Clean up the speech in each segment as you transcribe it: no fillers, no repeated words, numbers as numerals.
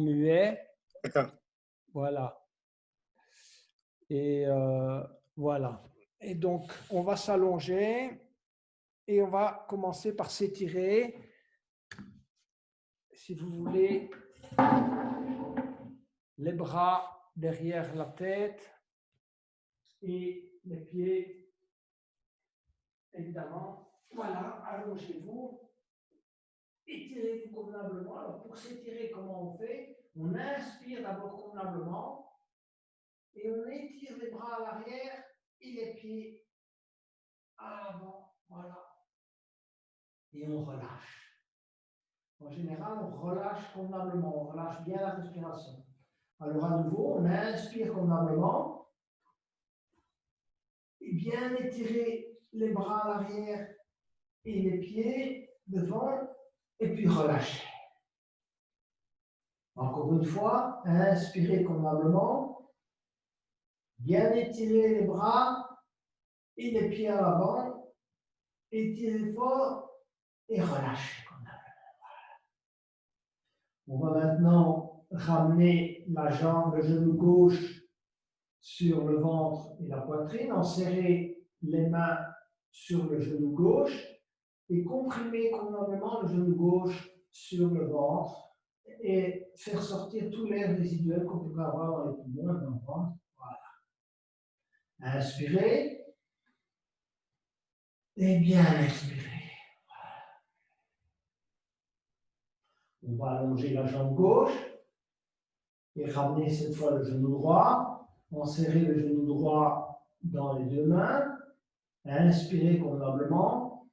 muet. D'accord. Voilà. Et voilà. Et donc, on va s'allonger et on va commencer par s'étirer. Si vous voulez, les bras derrière la tête et les pieds, évidemment. Voilà, allongez-vous. Étirez-vous convenablement. Alors, pour s'étirer, comment on fait? On inspire d'abord convenablement et on étire les bras à l'arrière et les pieds à l'avant. Voilà. Et on relâche. En général, on relâche convenablement, on relâche bien la respiration. Alors, à nouveau, on inspire convenablement et bien étirer les bras à l'arrière et les pieds devant et puis relâcher. Encore une fois, inspirez convenablement, bien étirer les bras et les pieds à l'avant, étirez fort et relâchez. On va maintenant ramener la jambe, le genou gauche sur le ventre et la poitrine, enserrer les mains sur le genou gauche et comprimer convenablement le genou gauche sur le ventre et faire sortir tout l'air résiduel qu'on peut avoir dans les poumons et dans le ventre. Voilà. Inspirez et bien expirez. On va allonger la jambe gauche et ramener cette fois le genou droit. Enserrer le genou droit dans les deux mains. Inspirez convenablement.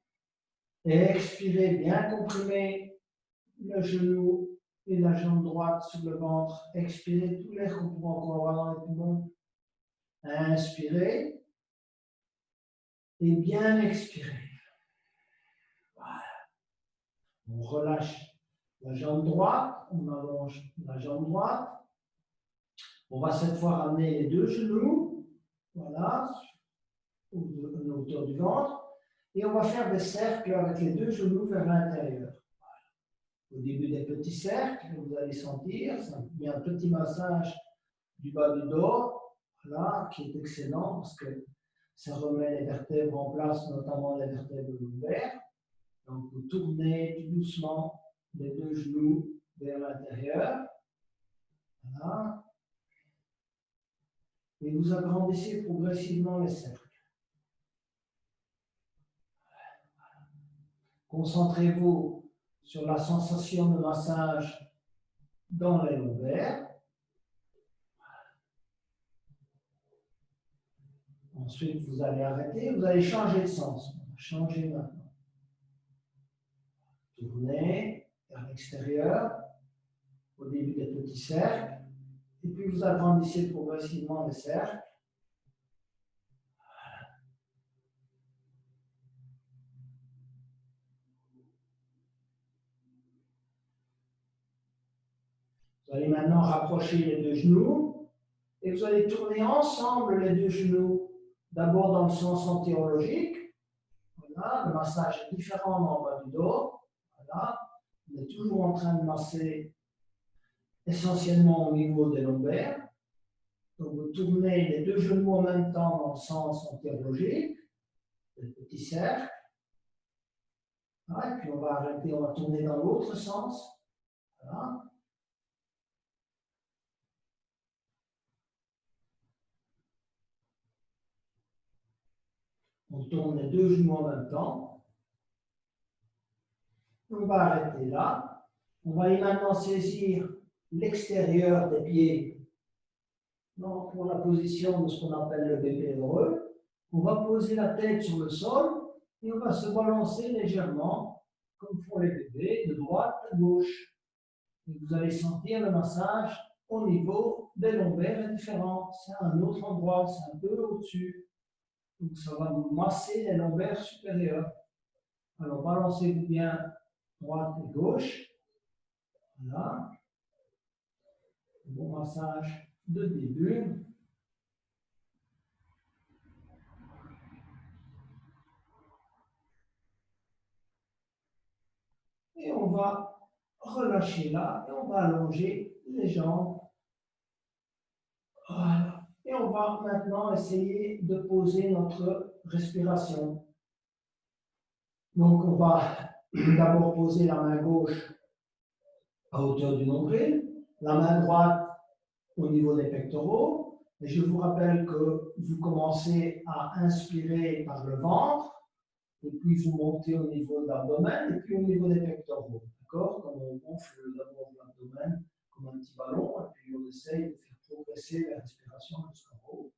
Et expirez, bien comprimer le genou et la jambe droite sur le ventre. Expirez tout l'air qu'on pourra encore avoir dans les poumons. Inspirez. Et bien expirer. Voilà. On relâche la jambe droite, on allonge la jambe droite. On va cette fois ramener les deux genoux, voilà, à hauteur du ventre, et on va faire des cercles avec les deux genoux vers l'intérieur. Au début des petits cercles, vous allez sentir, il y a un petit massage du bas du dos, voilà, qui est excellent parce que ça remet les vertèbres en place, notamment les vertèbres lombaires. Donc, vous tournez tout doucement les deux genoux vers l'intérieur. Voilà. Et vous agrandissez progressivement les cercles. Concentrez-vous sur la sensation de massage dans les lombaires. Ensuite, vous allez arrêter, vous allez changer de sens. Changez maintenant. Tournez vers l'extérieur, au début des petits cercles, et puis vous agrandissez progressivement les cercles. Vous allez maintenant rapprocher les deux genoux, et vous allez tourner ensemble les deux genoux, d'abord dans le sens antéologique. Voilà, le massage est différent dans le bas du dos. Voilà. On est toujours en train de masser essentiellement au niveau des lombaires. Donc vous tournez les deux genoux en même temps dans le sens antéologique, le petit cercle. Voilà, et puis on va arrêter, on va tourner dans l'autre sens. Voilà. On tourne les deux genoux en même temps. On va arrêter là. On va aller maintenant saisir l'extérieur des pieds pour la position de ce qu'on appelle le bébé heureux. On va poser la tête sur le sol et on va se balancer légèrement, comme font les bébés, de droite à gauche. Et vous allez sentir le massage au niveau des lombaires est différent. C'est à un autre endroit, c'est un peu au-dessus. Donc ça va vous masser les lombaires supérieurs. Alors balancez-vous bien droite et gauche. Voilà. Bon massage de début. Et on va relâcher là et on va allonger les jambes. Voilà. Et on va maintenant essayer de poser notre respiration. Donc, on va d'abord poser la main gauche à hauteur du nombril, la main droite au niveau des pectoraux. Et je vous rappelle que vous commencez à inspirer par le ventre, et puis vous montez au niveau de l'abdomen, et puis au niveau des pectoraux. D'accord? Comme on gonfle d'abord l'abdomen comme un petit ballon, et puis on essaye de faire progresser la respiration jusqu'en haut.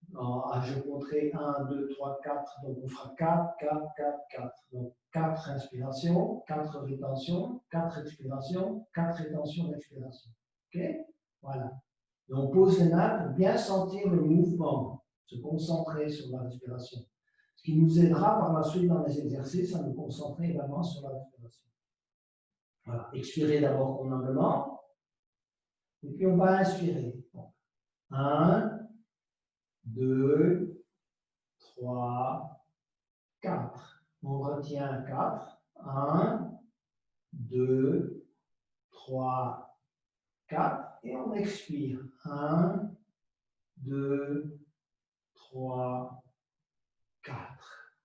Je compterai 1, 2, 3, 4, donc on fera 4, 4, 4, 4. Donc 4 inspirations, 4 rétentions, 4 expirations, 4 rétentions d'expiration. OK? Voilà. Et on pose les mains pour bien sentir le mouvement, se concentrer sur la respiration. Ce qui nous aidera par la suite dans les exercices à nous concentrer également sur la respiration. Voilà. Expirez d'abord convenablement, et puis on va inspirer. 1, 2, 3, 4. On retient 4. 1, 2, 3, 4. Et on expire. 1, 2, 3, 4.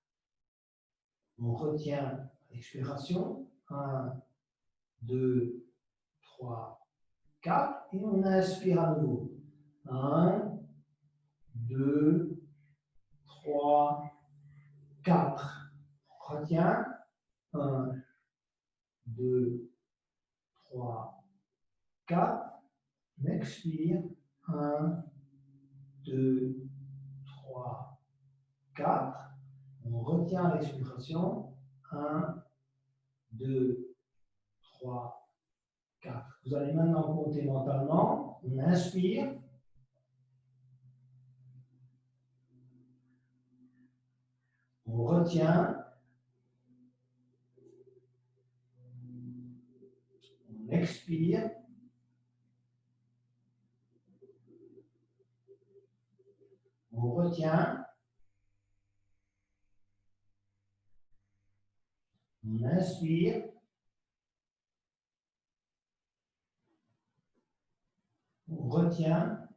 On retient l'expiration. 1, 2, 3, 4. Et on inspire à nouveau. 1, 2, 3, 4. On retient. 1, 2, 3, 4. On expire. 1, 2, 3, 4. On retient l'expiration. 1, 2, 3, 4. Vous allez maintenant compter mentalement. On inspire. On retient. On expire. On retient. On inspire. On retient.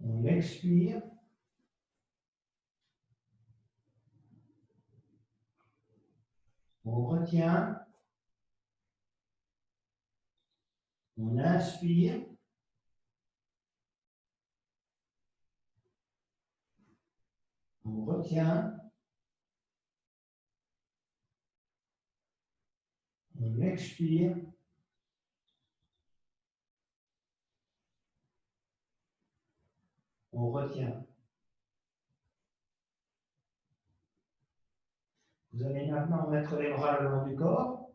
On expire. On retient. On inspire. On retient. On expire. On retient. Vous allez maintenant mettre les bras le long du corps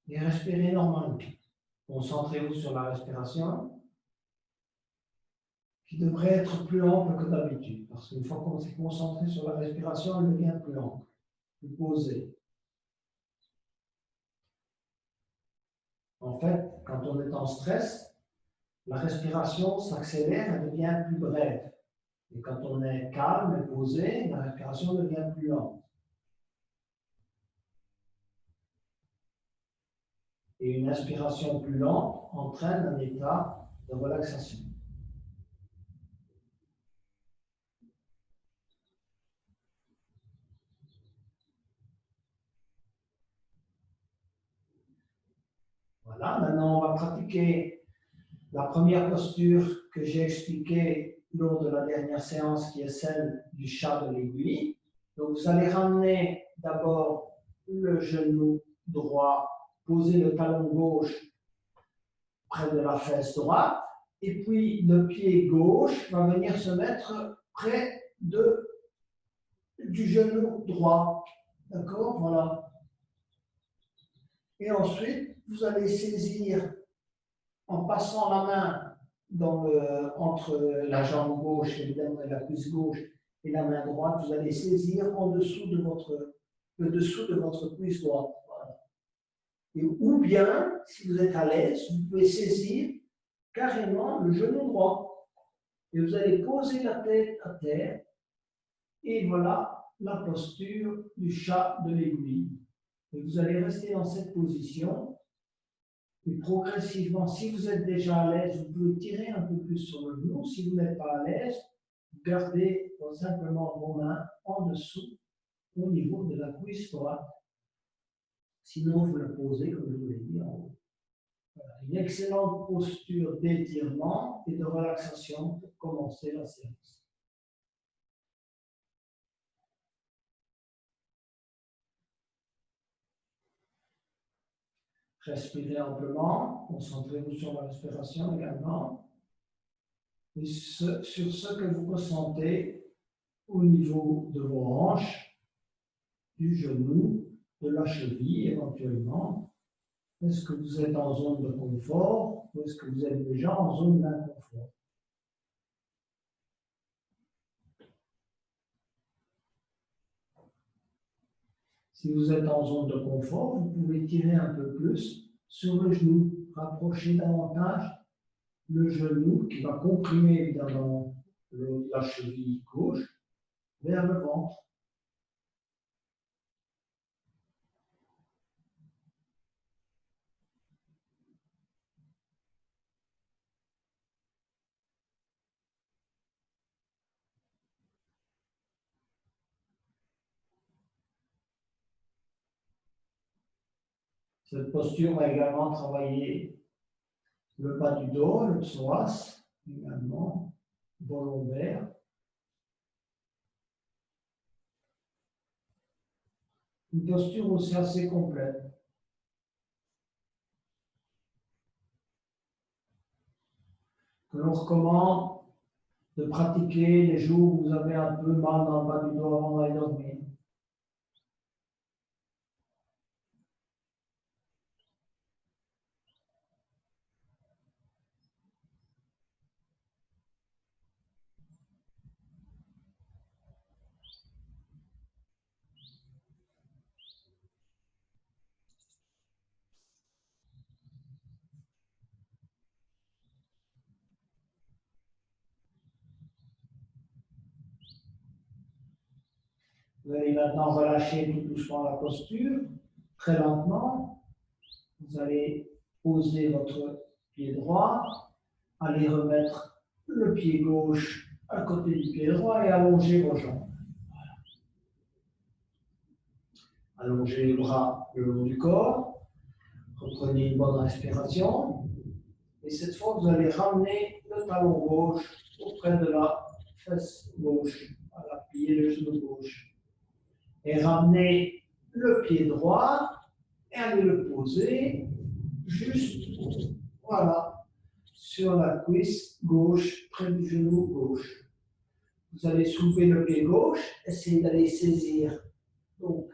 et respirer normalement. Concentrez-vous sur la respiration qui devrait être plus ample que d'habitude. Parce qu'une fois qu'on s'est concentré sur la respiration, elle devient plus ample, plus posée. En fait, quand on est en stress, la respiration s'accélère, elle devient plus brève. Et quand on est calme et posé, la respiration devient plus lente. Et une inspiration plus lente entraîne un état de relaxation. Voilà, maintenant on va pratiquer la première posture que j'ai expliquée lors de la dernière séance, qui est celle du chat de l'aiguille. Donc vous allez ramener d'abord le genou droit, poser le talon gauche près de la fesse droite, et puis le pied gauche va venir se mettre près du genou droit. D'accord? Voilà. Et ensuite, vous allez saisir, en passant la main entre la jambe gauche, évidemment, et la cuisse gauche, et la main droite, vous allez saisir le dessous de votre cuisse droite. Voilà. Et, ou bien, si vous êtes à l'aise, vous pouvez saisir carrément le genou droit. Et vous allez poser la tête à terre. Et voilà la posture du chat de l'aiguille. Et vous allez rester dans cette position. Et progressivement, si vous êtes déjà à l'aise, vous pouvez tirer un peu plus sur le genou. Si vous n'êtes pas à l'aise, gardez simplement vos mains en dessous, au niveau de la cuisse droite. Sinon, vous la posez, comme je vous l'ai dit, en haut. Voilà. Une excellente posture d'étirement et de relaxation pour commencer la séance. Respirez amplement, concentrez-vous sur la respiration également. Et sur ce que vous ressentez au niveau de vos hanches, du genou, de la cheville éventuellement. Est-ce que vous êtes en zone de confort ou est-ce que vous êtes déjà en zone d'inconfort? Si vous êtes en zone de confort, vous pouvez tirer un peu plus sur le genou, rapprocher davantage le genou qui va comprimer évidemment la cheville gauche vers le ventre. Cette posture va également travailler le bas du dos, le psoas, également, dos lombaire. Une posture aussi assez complète. Que l'on recommande de pratiquer les jours où vous avez un peu mal dans le bas du dos avant d'aller dormir. Vous allez maintenant relâcher tout doucement la posture, très lentement. Vous allez poser votre pied droit, allez remettre le pied gauche à côté du pied droit et allonger vos jambes. Allongez les bras le long du corps, reprenez une bonne respiration et cette fois vous allez ramener le talon gauche auprès de la fesse gauche, appuyer le genou gauche et ramener le pied droit et allez le poser juste, voilà, sur la cuisse gauche, près du genou gauche. Vous allez soulever le pied gauche, essayez d'aller saisir donc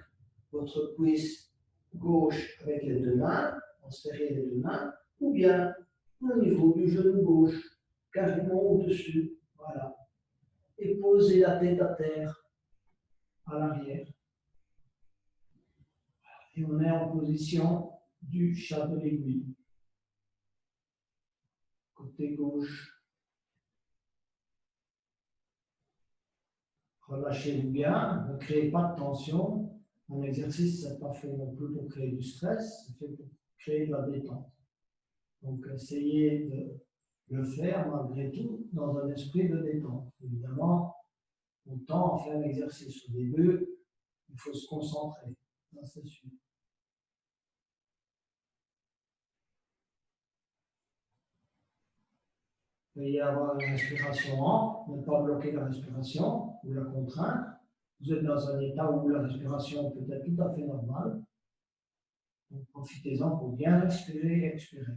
votre cuisse gauche avec les deux mains, transférer les deux mains, ou bien au niveau du genou gauche, carrément au-dessus, voilà. Et posez la tête à terre, à l'arrière. Et on est en position du chat de l'aiguille. Côté gauche. Relâchez-vous bien, ne créez pas de tension. Un exercice, ce n'est pas fait non plus pour créer du stress, c'est fait pour créer de la détente. Donc, essayez de le faire malgré tout dans un esprit de détente. Évidemment, autant en faire un exercice. Au début, il faut se concentrer, ça c'est sûr. Veuillez avoir une respiration ample, ne pas bloquer la respiration ou la contraindre. Vous êtes dans un état où la respiration peut être tout à fait normale. Donc profitez-en pour bien respirer et expirer.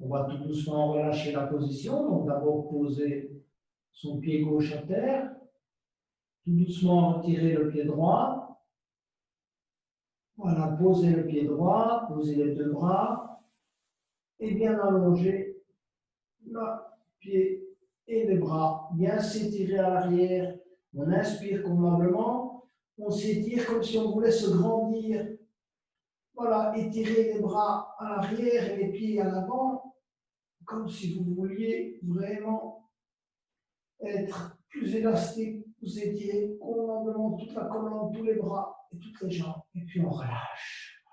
On va tout doucement relâcher la position. Donc d'abord poser son pied gauche à terre. Tout doucement retirer le pied droit. Voilà, poser le pied droit, poser les deux bras. Et bien allonger le pied et les bras. Bien s'étirer à l'arrière. On inspire convenablement. On s'étire comme si on voulait se grandir. Voilà, étirer les bras à l'arrière et les pieds à l'avant, comme si vous vouliez vraiment être plus élastique. Vous étirez convenablement toute la colonne, tous les bras et toutes les jambes. Et puis on relâche.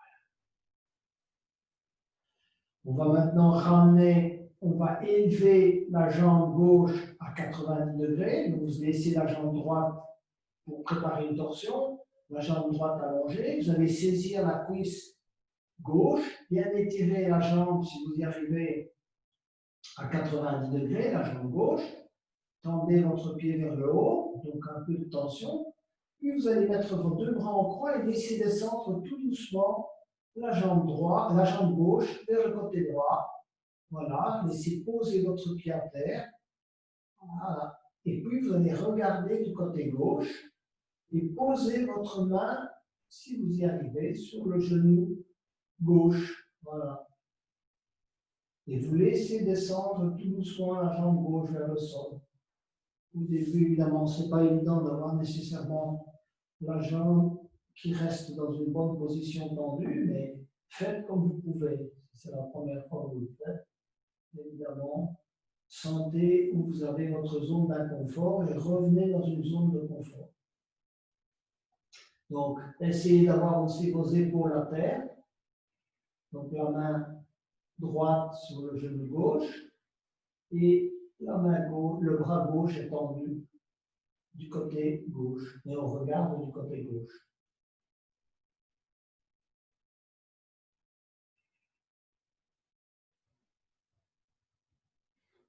On va maintenant ramener, on va élever la jambe gauche à 90 degrés. Donc vous laissez la jambe droite pour préparer une torsion. La jambe droite allongée. Vous allez saisir la cuisse gauche, bien étirer la jambe si vous y arrivez à 90 degrés, la jambe gauche. Tendez votre pied vers le haut, donc un peu de tension. Puis vous allez mettre vos deux bras en croix et laisser descendre tout doucement la jambe droite, la jambe gauche vers le côté droit. Voilà, laissez poser votre pied à terre. Voilà. Et puis vous allez regarder du côté gauche et poser votre main, si vous y arrivez, sur le genou gauche. Voilà. Et vous laissez descendre tout doucement la jambe gauche vers le sol. Au début, évidemment, ce n'est pas évident d'avoir nécessairement la jambe qui reste dans une bonne position tendue, mais faites comme vous pouvez. C'est la première fois que vous le faites. Évidemment, sentez où vous avez votre zone d'inconfort et revenez dans une zone de confort. Donc, essayez d'avoir aussi vos épaules à terre. Donc, la main droite sur le genou gauche et la main gauche, le bras gauche est tendu du côté gauche. Et on regarde du côté gauche.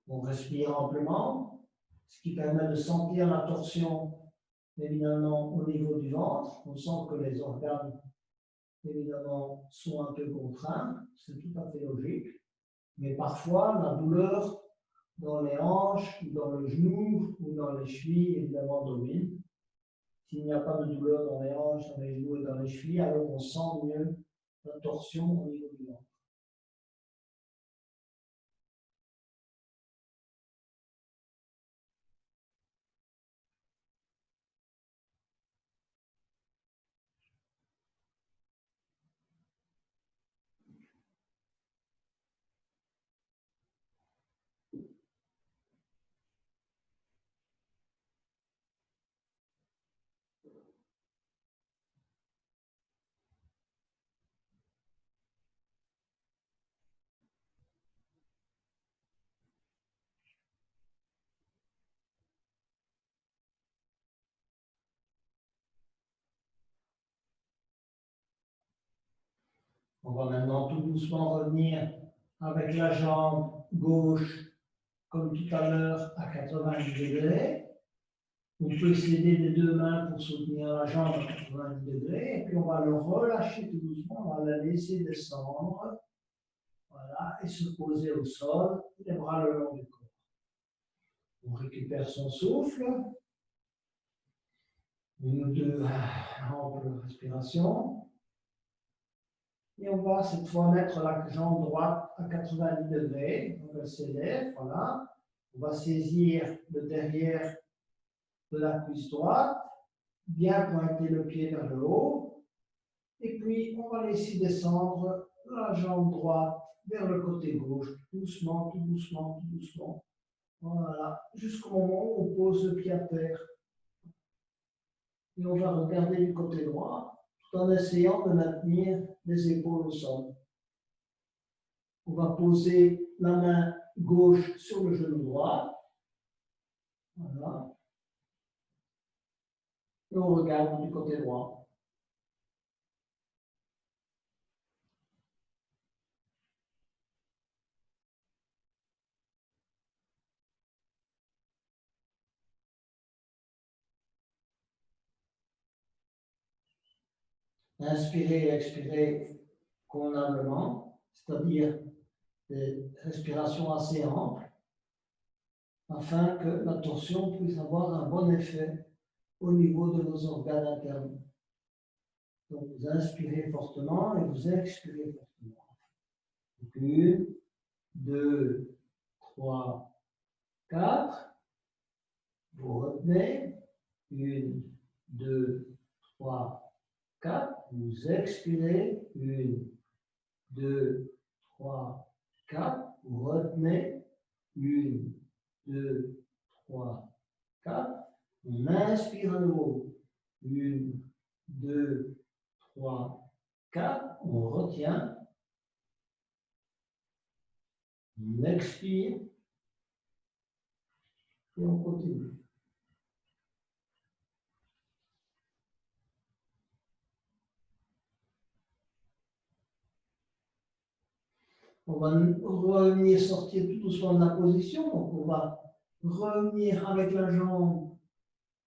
On respire amplement, ce qui permet de sentir la torsion, évidemment, au niveau du ventre. On sent que les organes, évidemment, sont un peu contraints. C'est tout à fait logique. Mais parfois, la douleur dans les hanches, dans le genou ou dans les chevilles, évidemment, domine. S'il n'y a pas de douleur dans les hanches, dans les genoux et dans les chevilles, alors on sent mieux la torsion au niveau du ventre. On va maintenant tout doucement revenir avec la jambe gauche, comme tout à l'heure, à 90 degrés. On peut s'aider des deux mains pour soutenir la jambe à 90 degrés. Et puis on va le relâcher tout doucement, on va la laisser descendre. Voilà, et se poser au sol, les bras le long du corps. On récupère son souffle. Une ou deux amples respirations. Et on va cette fois mettre la jambe droite à 90 degrés. On va s'élève, voilà. On va saisir le derrière de la cuisse droite, bien pointer le pied vers le haut. Et puis, on va laisser descendre la jambe droite vers le côté gauche, doucement, tout doucement, tout doucement. Voilà, jusqu'au moment où on pose le pied à terre. Et on va regarder du côté droit, tout en essayant de maintenir les épaules au sol. On va poser la main gauche sur le genou droit. Voilà. Et on regarde du côté droit. Inspirez et expirez convenablement, c'est-à-dire des respirations assez amples, afin que la torsion puisse avoir un bon effet au niveau de vos organes internes. Donc, vous inspirez fortement et vous expirez fortement. Donc, 1, 2, 3, 4. Vous retenez. 1, 2, 3, 4. Vous expirez. 1, 2, 3, 4. Vous retenez. 1, 2, 3, 4. On inspire à nouveau. 1, 2, 3, 4. On retient. On expire. Et on continue. On va revenir sortir tout doucement de la position. Donc, on va revenir avec la jambe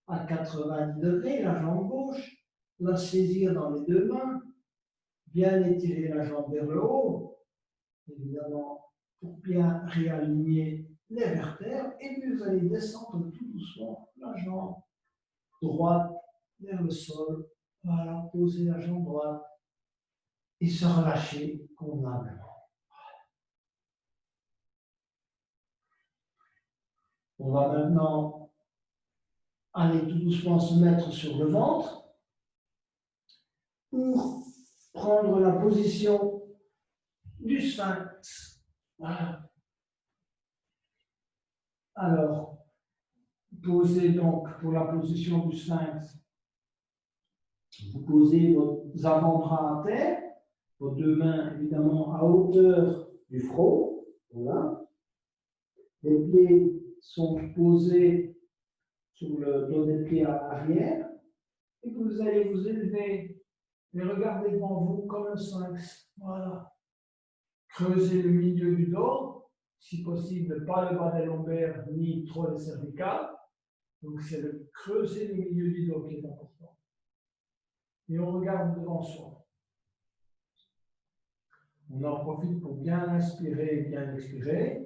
à 90 degrés, la jambe gauche, la saisir dans les deux mains, bien étirer la jambe vers le haut, évidemment, pour bien réaligner les vertèbres. Et puis, vous allez descendre tout doucement la jambe droite vers le sol. Voilà, poser la jambe droite et se relâcher convenablement. On va maintenant aller tout doucement se mettre sur le ventre pour prendre la position du sphinx. Voilà. Alors, posez donc pour la position du sphinx, vous posez vos avant-bras à terre, vos deux mains évidemment à hauteur du front. Voilà. Les pieds sont posés sur le dos des pieds à l'arrière et vous allez vous élever et regarder devant vous comme un sphinx. Voilà. Creusez le milieu du dos, si possible, pas le bas des lombaires ni trop les cervicales. Donc, c'est le creuser le milieu du dos qui est important. Et on regarde devant soi. On en profite pour bien inspirer et bien expirer.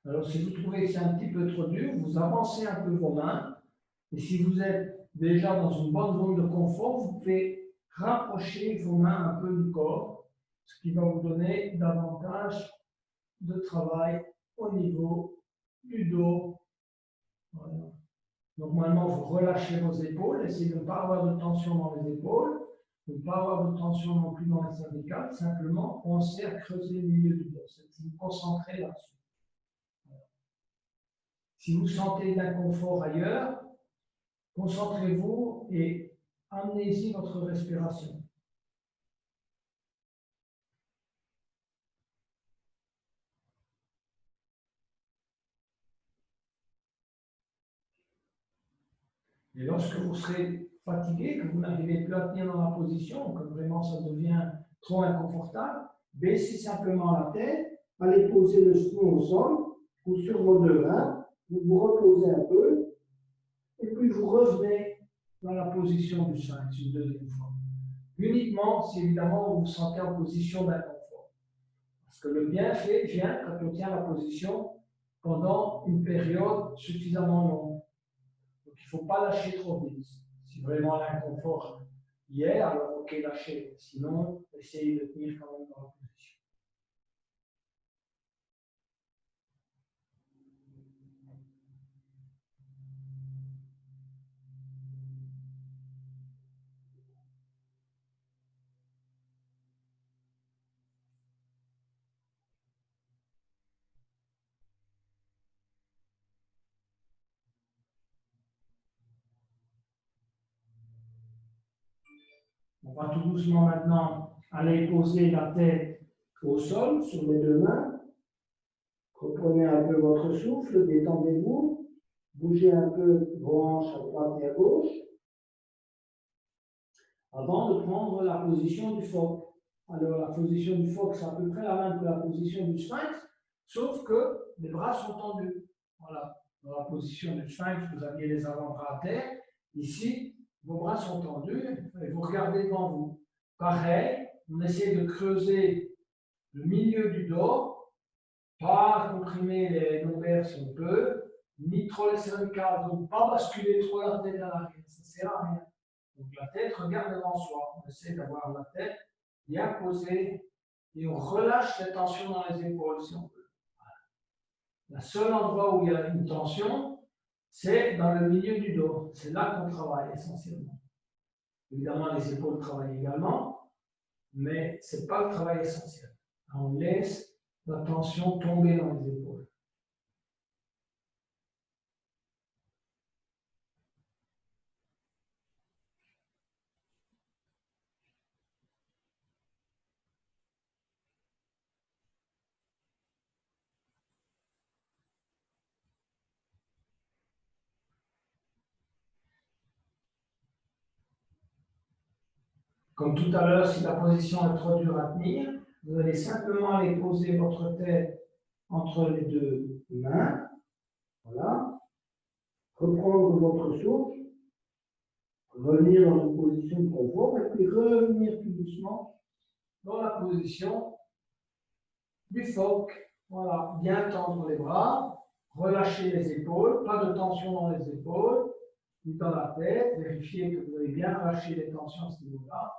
Alors, si vous trouvez que c'est un petit peu trop dur, vous avancez un peu vos mains. Et si vous êtes déjà dans une bonne zone de confort, vous pouvez rapprocher vos mains un peu du corps, ce qui va vous donner davantage de travail au niveau du dos. Voilà. Normalement, vous relâchez vos épaules, essayez de ne pas avoir de tension dans les épaules, de ne pas avoir de tension non plus dans les cervicales, simplement pensez à creuser le milieu du dos, c'est vous concentrer là-dessus. Si vous sentez d'inconfort ailleurs, concentrez-vous et amenez-y votre respiration. Et lorsque vous serez fatigué, que vous n'arrivez plus à tenir dans la position, que vraiment ça devient trop inconfortable, baissez simplement la tête, allez poser le genou au sol ou sur vos deux mains, vous vous reposez un peu, et puis vous revenez dans la position du sphinx une deuxième fois. Uniquement si évidemment vous vous sentez en position d'inconfort. Parce que le bienfait vient quand on tient la position pendant une période suffisamment longue. Donc il ne faut pas lâcher trop vite. Si vraiment l'inconfort y est, alors ok, lâchez. Sinon, essayez de tenir quand même dans la position. On va tout doucement maintenant aller poser la tête au sol sur les deux mains. Reprenez un peu votre souffle, détendez-vous, bougez un peu vos hanches à droite et à gauche, avant de prendre la position du phoque. Alors la position du phoque, c'est à peu près la même que la position du sphinx, sauf que les bras sont tendus. Voilà. Dans la position du sphinx, vous aviez les avant-bras à terre. Ici, vos bras sont tendus et vous regardez devant vous. Pareil, on essaie de creuser le milieu du dos, pas comprimer les lombaires si on peut, ni trop les cervicales, donc pas basculer trop la tête à l'arrière, ça ne sert à rien. Donc la tête regarde devant soi, on essaie d'avoir la tête bien posée et on relâche les tensions dans les épaules si on peut. Le seul endroit où il y a une tension, c'est dans le milieu du dos. C'est là qu'on travaille essentiellement. Évidemment, les épaules travaillent également, mais ce n'est pas le travail essentiel. On laisse la tension tomber dans les épaules. Comme tout à l'heure, si la position est trop dure à tenir, vous allez simplement aller poser votre tête entre les deux mains. Voilà. Reprendre votre souffle. Revenir dans une position de confort et puis revenir tout doucement dans la position du phoque. Voilà. Bien tendre les bras. Relâchez les épaules. Pas de tension dans les épaules ni dans la tête. Vérifiez que vous avez bien relâché les tensions à ce niveau-là.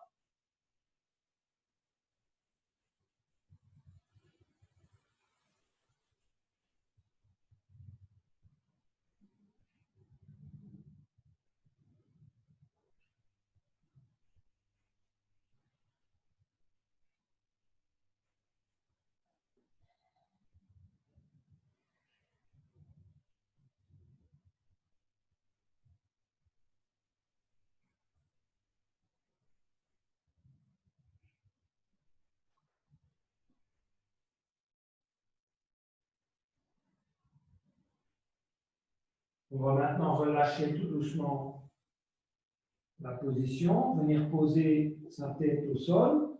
On va maintenant relâcher tout doucement la position, venir poser sa tête au sol.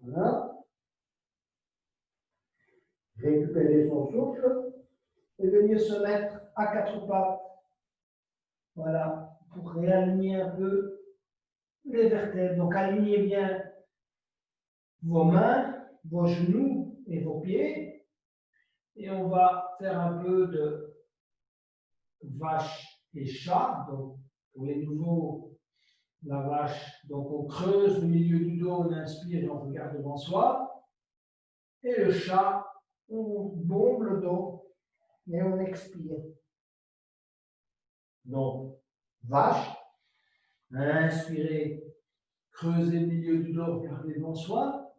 Voilà. Récupérer son souffle et venir se mettre à quatre pattes. Voilà, pour réaligner un peu les vertèbres. Donc alignez bien vos mains, vos genoux et vos pieds. Et on va faire un peu de vache et chat. Donc pour les nouveaux, la vache, donc on creuse le milieu du dos, on inspire et on regarde devant soi. Et le chat, on bombe le dos et on expire. Donc, vache, inspirez, creusez le milieu du dos, regardez devant soi.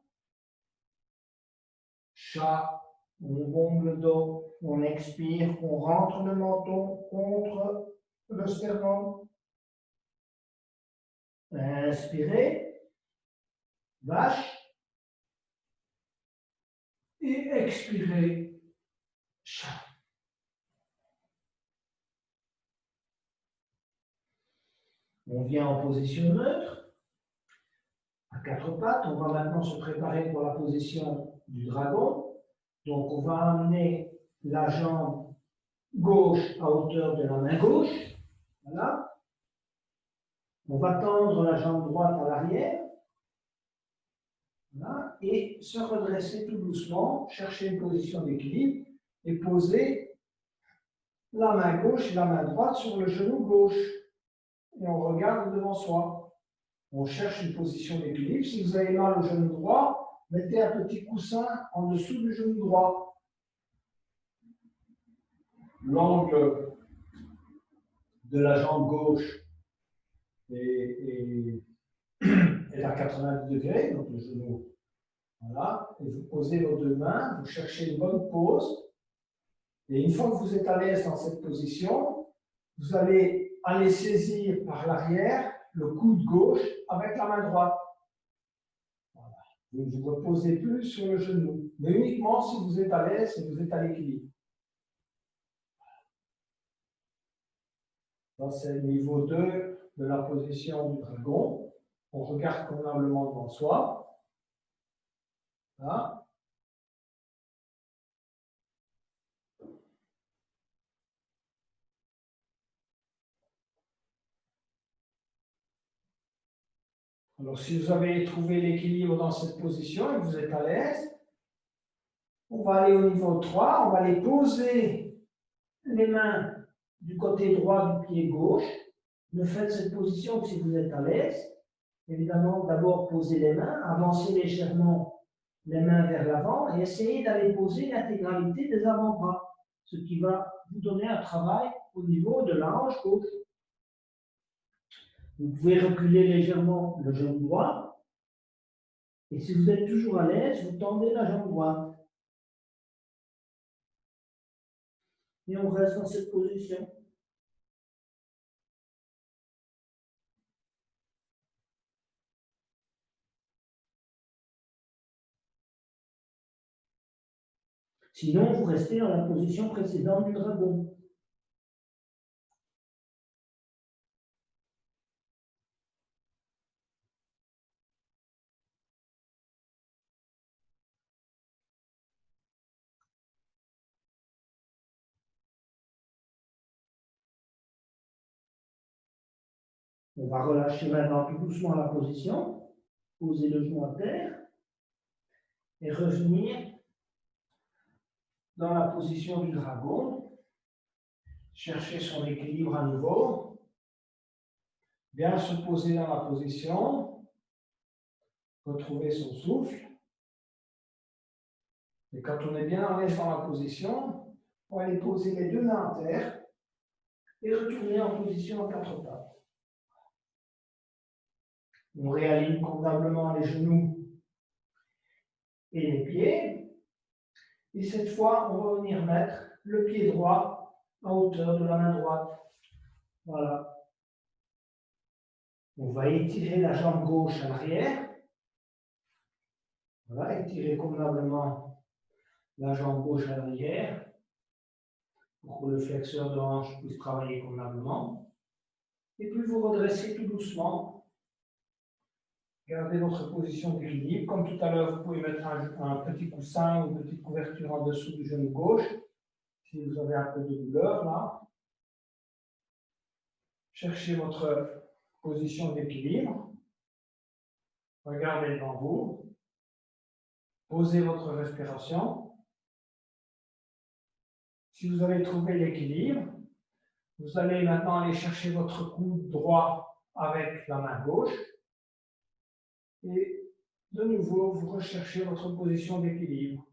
Chat, on bombe le dos, on expire, on rentre le menton contre le sternum. Inspirez, vache, et expirez, chat. On vient en position neutre, à quatre pattes. On va maintenant se préparer pour la position du dragon. Donc, on va amener la jambe gauche à hauteur de la main gauche. Voilà. On va tendre la jambe droite à l'arrière. Voilà. Et se redresser tout doucement, chercher une position d'équilibre et poser la main gauche et la main droite sur le genou gauche. Et on regarde devant soi. On cherche une position d'équilibre. Si vous avez mal au genou droit, mettez un petit coussin en dessous du genou droit. L'angle de la jambe gauche est à 90 degrés, donc le genou. Voilà. Et vous posez vos deux mains, vous cherchez une bonne pose. Et une fois que vous êtes à l'aise dans cette position, vous allez aller saisir par l'arrière le coude gauche avec la main droite. Voilà. Vous ne vous reposez plus sur le genou, mais uniquement si vous êtes à l'aise et vous êtes à l'équilibre. C'est le niveau 2 de la position du dragon. On regarde convenablement devant soi. Voilà. Alors, si vous avez trouvé l'équilibre dans cette position et que vous êtes à l'aise, on va aller au niveau 3, on va aller poser les mains du côté droit du pied gauche. Ne faites cette position que si vous êtes à l'aise. Évidemment, d'abord posez les mains, avancez légèrement les mains vers l'avant et essayez d'aller poser l'intégralité des avant-bras, ce qui va vous donner un travail au niveau de la hanche gauche. Vous pouvez reculer légèrement le genou droit et si vous êtes toujours à l'aise, vous tendez la jambe droite. Et on reste dans cette position. Sinon, vous restez dans la position précédente du dragon. On va relâcher maintenant tout doucement la position, poser le genou à terre et revenir dans la position du dragon. Chercher son équilibre à nouveau. Bien se poser dans la position. Retrouver son souffle. Et quand on est bien à l'aise dans la position, on va aller poser les deux mains à terre et retourner en position à quatre pattes. On réaligne convenablement les genoux et les pieds. Et cette fois, on va venir mettre le pied droit à hauteur de la main droite. Voilà. On va étirer la jambe gauche à l'arrière. Voilà, étirer convenablement la jambe gauche à l'arrière pour que le flexeur de hanche puisse travailler convenablement. Et puis vous redressez tout doucement. Gardez votre position d'équilibre. Comme tout à l'heure, vous pouvez mettre un petit coussin ou une petite couverture en dessous du genou gauche si vous avez un peu de douleur là. Cherchez votre position d'équilibre. Regardez devant vous. Posez votre respiration. Si vous avez trouvé l'équilibre, vous allez maintenant aller chercher votre coude droit avec la main gauche. Et de nouveau, vous recherchez votre position d'équilibre.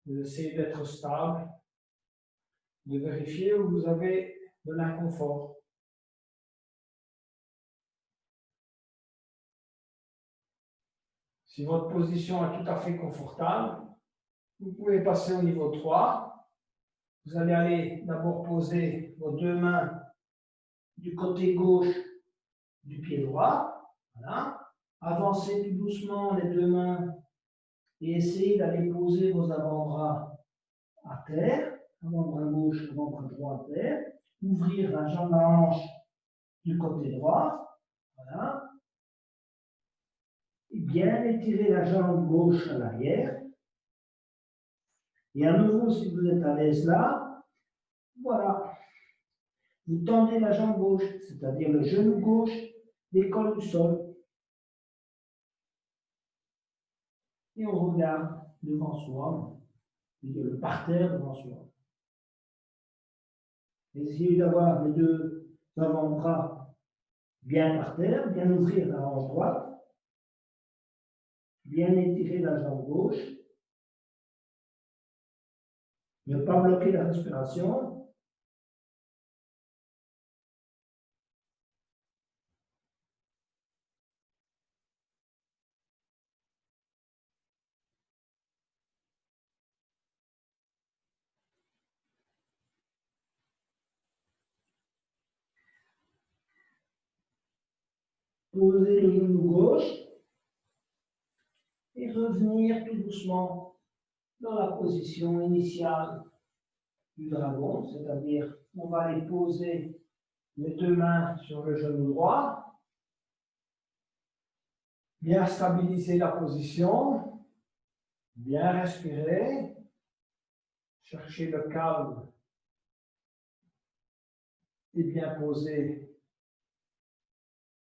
Vous essayez d'être stable, de vérifier où vous avez de l'inconfort. Si votre position est tout à fait confortable, vous pouvez passer au niveau 3. Vous allez aller d'abord poser vos deux mains du côté gauche du pied droit. Voilà. Avancez tout doucement les deux mains et essayez d'aller poser vos avant-bras à terre. Avant-bras gauche, avant-bras droit à terre. Ouvrir la jambe à hanche du côté droit. Voilà. Et bien étirer la jambe gauche à l'arrière. Et à nouveau, si vous êtes à l'aise là, voilà. Vous tendez la jambe gauche, c'est-à-dire le genou gauche décolle du sol. Et on regarde devant soi, le parterre devant soi. Essayez d'avoir les deux avant-bras bien par terre, bien ouvrir la hanche droite, bien étirer la jambe gauche, ne pas bloquer la respiration. Poser le genou gauche et revenir tout doucement dans la position initiale du dragon, c'est-à-dire on va aller poser les deux mains sur le genou droit, bien stabiliser la position, bien respirer, chercher le calme et bien poser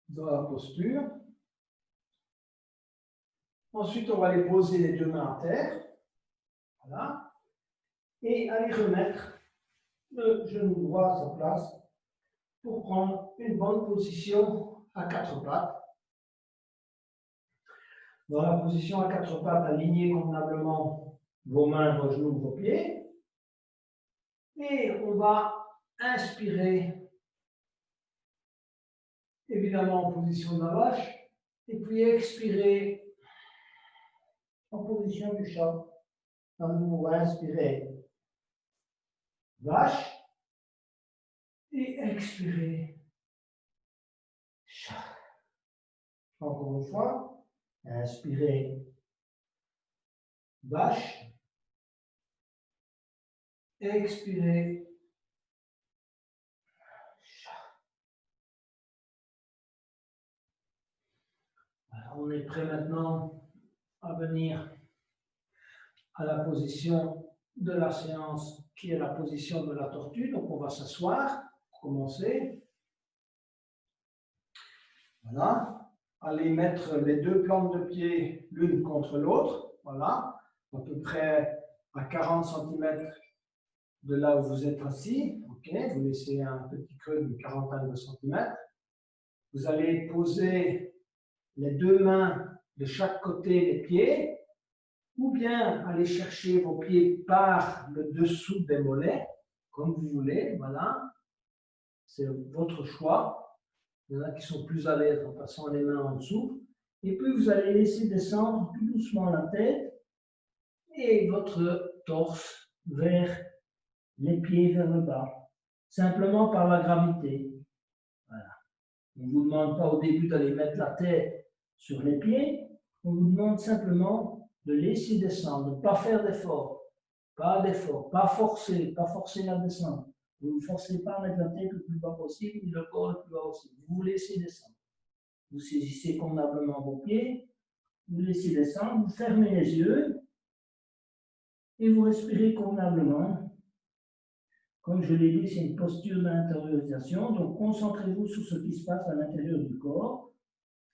dans la posture. Ensuite, on va aller poser les deux mains à terre. Voilà. Et aller remettre le genou droit à sa place pour prendre une bonne position à quatre pattes. Dans la position à quatre pattes, alignez convenablement vos mains, vos genoux, vos pieds. Et on va inspirer, évidemment en position de la vache, et puis expirer en position du chat. Donc, on va inspirer vache et expirer chat. Encore une fois, inspirer vache, expirer chat. Alors, on est prêt maintenant à venir à la position de la séance qui est la position de la tortue. Donc on va s'asseoir pour commencer. Voilà. Allez mettre les deux plantes de pied l'une contre l'autre. Voilà. À peu près à 40 cm de là où vous êtes assis. Ok. Vous laissez un petit creux d'une quarantaine de centimètres. Vous allez poser les deux mains de chaque côté des pieds, ou bien aller chercher vos pieds par le dessous des mollets, comme vous voulez, voilà. C'est votre choix. Il y en a qui sont plus à l'aise en passant les mains en dessous. Et puis vous allez laisser descendre tout doucement la tête et votre torse vers les pieds vers le bas, simplement par la gravité. Voilà. On ne vous demande pas au début d'aller mettre la tête sur les pieds, on vous demande simplement de laisser descendre, de ne pas faire d'effort, pas forcer la descente. Vous ne forcez pas à mettre la tête le plus bas possible, ni le corps le plus bas possible. Vous laissez descendre. Vous saisissez convenablement vos pieds, vous laissez descendre, vous fermez les yeux et vous respirez convenablement. Comme je l'ai dit, c'est une posture d'intériorisation, donc concentrez-vous sur ce qui se passe à l'intérieur du corps.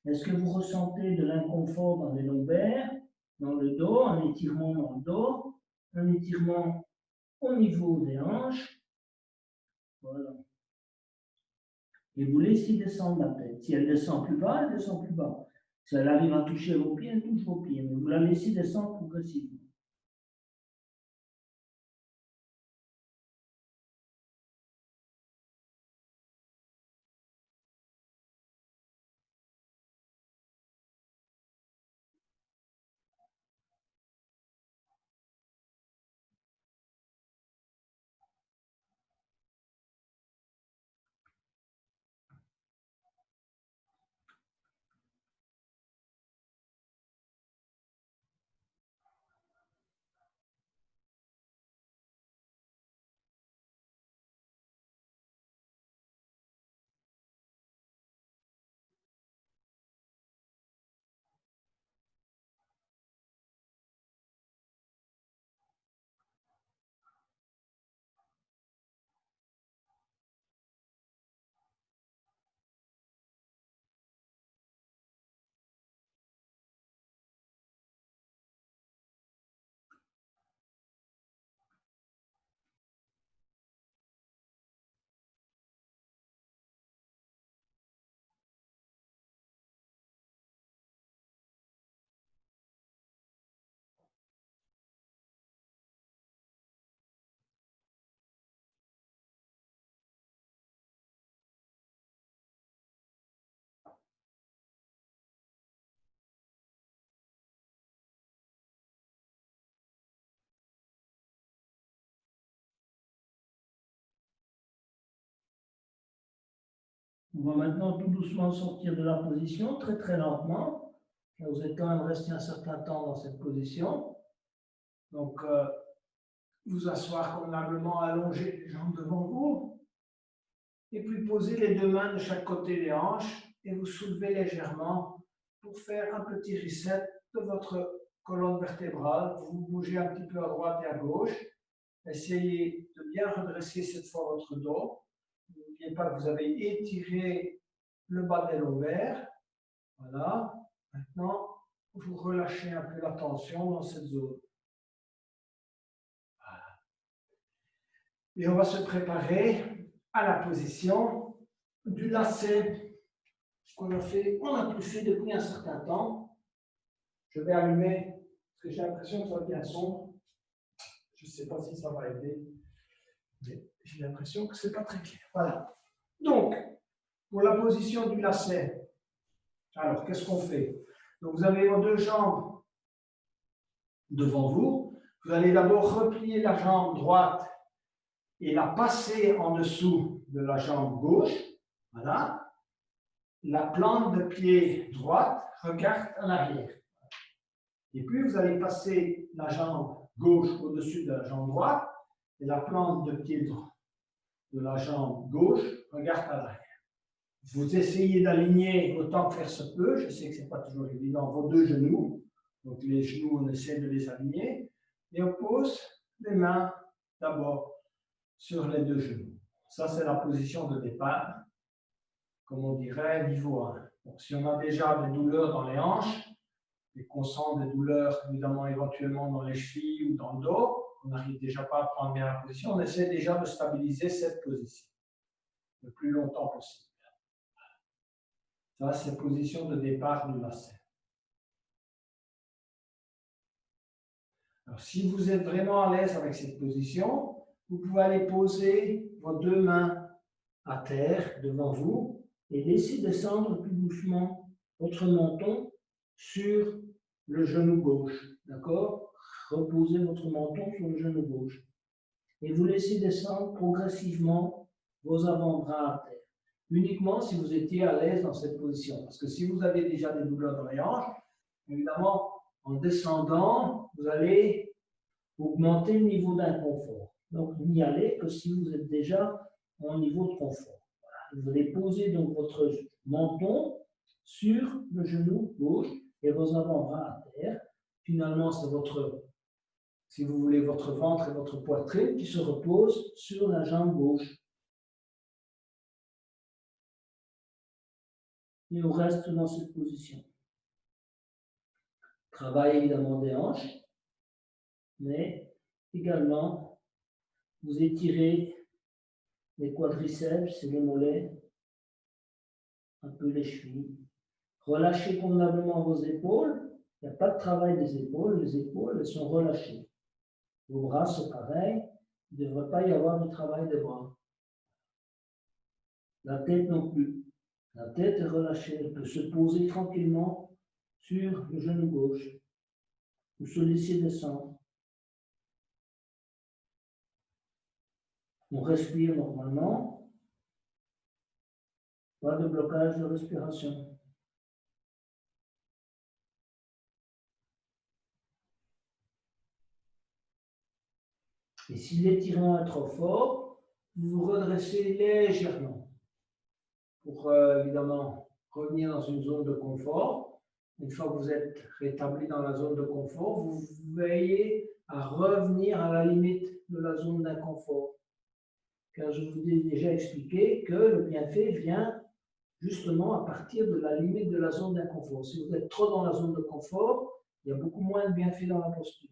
Est-ce que vous ressentez de l'inconfort dans les lombaires, dans le dos, un étirement dans le dos, un étirement au niveau des hanches? Voilà. Et vous laissez descendre la tête. Si elle descend plus bas, elle descend plus bas. Si elle arrive à toucher vos pieds, elle touche vos pieds. Mais vous la laissez descendre progressivement. On va maintenant tout doucement sortir de la position, très très lentement. Vous êtes quand même resté un certain temps dans cette position. Donc, vous asseoir convenablement, allonger les jambes devant vous. Et puis poser les deux mains de chaque côté des hanches et vous soulevez légèrement pour faire un petit reset de votre colonne vertébrale. Vous bougez un petit peu à droite et à gauche. Essayez de bien redresser cette fois votre dos. N'oubliez pas que vous avez étiré le bas des lombaires. Voilà. Maintenant, vous relâchez un peu la tension dans cette zone. Voilà. Et on va se préparer à la position du lacet qu'on a fait, on n'a plus fait depuis un certain temps. Je vais allumer parce que j'ai l'impression que ça devient sombre. Je ne sais pas si ça va aider, mais j'ai l'impression que ce n'est pas très clair. Voilà. Donc, pour la position du lacet, alors qu'est-ce qu'on fait? Donc, vous avez vos deux jambes devant vous. Vous allez d'abord replier la jambe droite et la passer en dessous de la jambe gauche. Voilà. La plante de pied droite regarde en arrière. Et puis, vous allez passer la jambe gauche au-dessus de la jambe droite et la plante de pied de la jambe gauche regarde à l'arrière. Vous essayez d'aligner autant que faire se peut. Je sais que ce n'est pas toujours évident, vos deux genoux. Donc, les genoux, on essaie de les aligner. Et on pose les mains d'abord sur les deux genoux. Ça, c'est la position de départ, comme on dirait, niveau 1. Donc, si on a déjà des douleurs dans les hanches, et qu'on sent des douleurs, évidemment, éventuellement dans les chevilles ou dans le dos, on n'arrive déjà pas à prendre bien la position, on essaie déjà de stabiliser cette position le plus longtemps possible. Ça, c'est la position de départ du lacet. Alors, si vous êtes vraiment à l'aise avec cette position, vous pouvez aller poser vos deux mains à terre devant vous et laisser descendre plus doucement votre menton sur le genou gauche. D'accord? Reposez votre menton sur le genou gauche. Et vous laissez descendre progressivement vos avant-bras à terre. Uniquement si vous étiez à l'aise dans cette position. Parce que si vous avez déjà des douleurs dans les hanches, évidemment, en descendant, vous allez augmenter le niveau d'inconfort. Donc, n'y allez que si vous êtes déjà en niveau de confort. Voilà. Vous allez poser donc votre menton sur le genou gauche et vos avant-bras à terre. Finalement, c'est votre, si vous voulez, votre ventre et votre poitrine qui se reposent sur la jambe gauche. Et on reste dans cette position. Travail évidemment des hanches, mais également vous étirez les quadriceps et les mollets, un peu les chevilles. Relâchez convenablement vos épaules. Il n'y a pas de travail des épaules. Les épaules, elles sont relâchées. Vos bras, c'est pareil. Il ne devrait pas y avoir de travail des bras. La tête non plus. La tête est relâchée. Elle peut se poser tranquillement sur le genou gauche. Ou se laisser descendre. On respire normalement. Pas de blocage de respiration. Et si l'étirement est trop fort, vous vous redressez légèrement pour évidemment revenir dans une zone de confort. Une fois que vous êtes rétabli dans la zone de confort, vous veillez à revenir à la limite de la zone d'inconfort. Car je vous ai déjà expliqué que le bienfait vient justement à partir de la limite de la zone d'inconfort. Si vous êtes trop dans la zone de confort, il y a beaucoup moins de bienfaits dans la posture.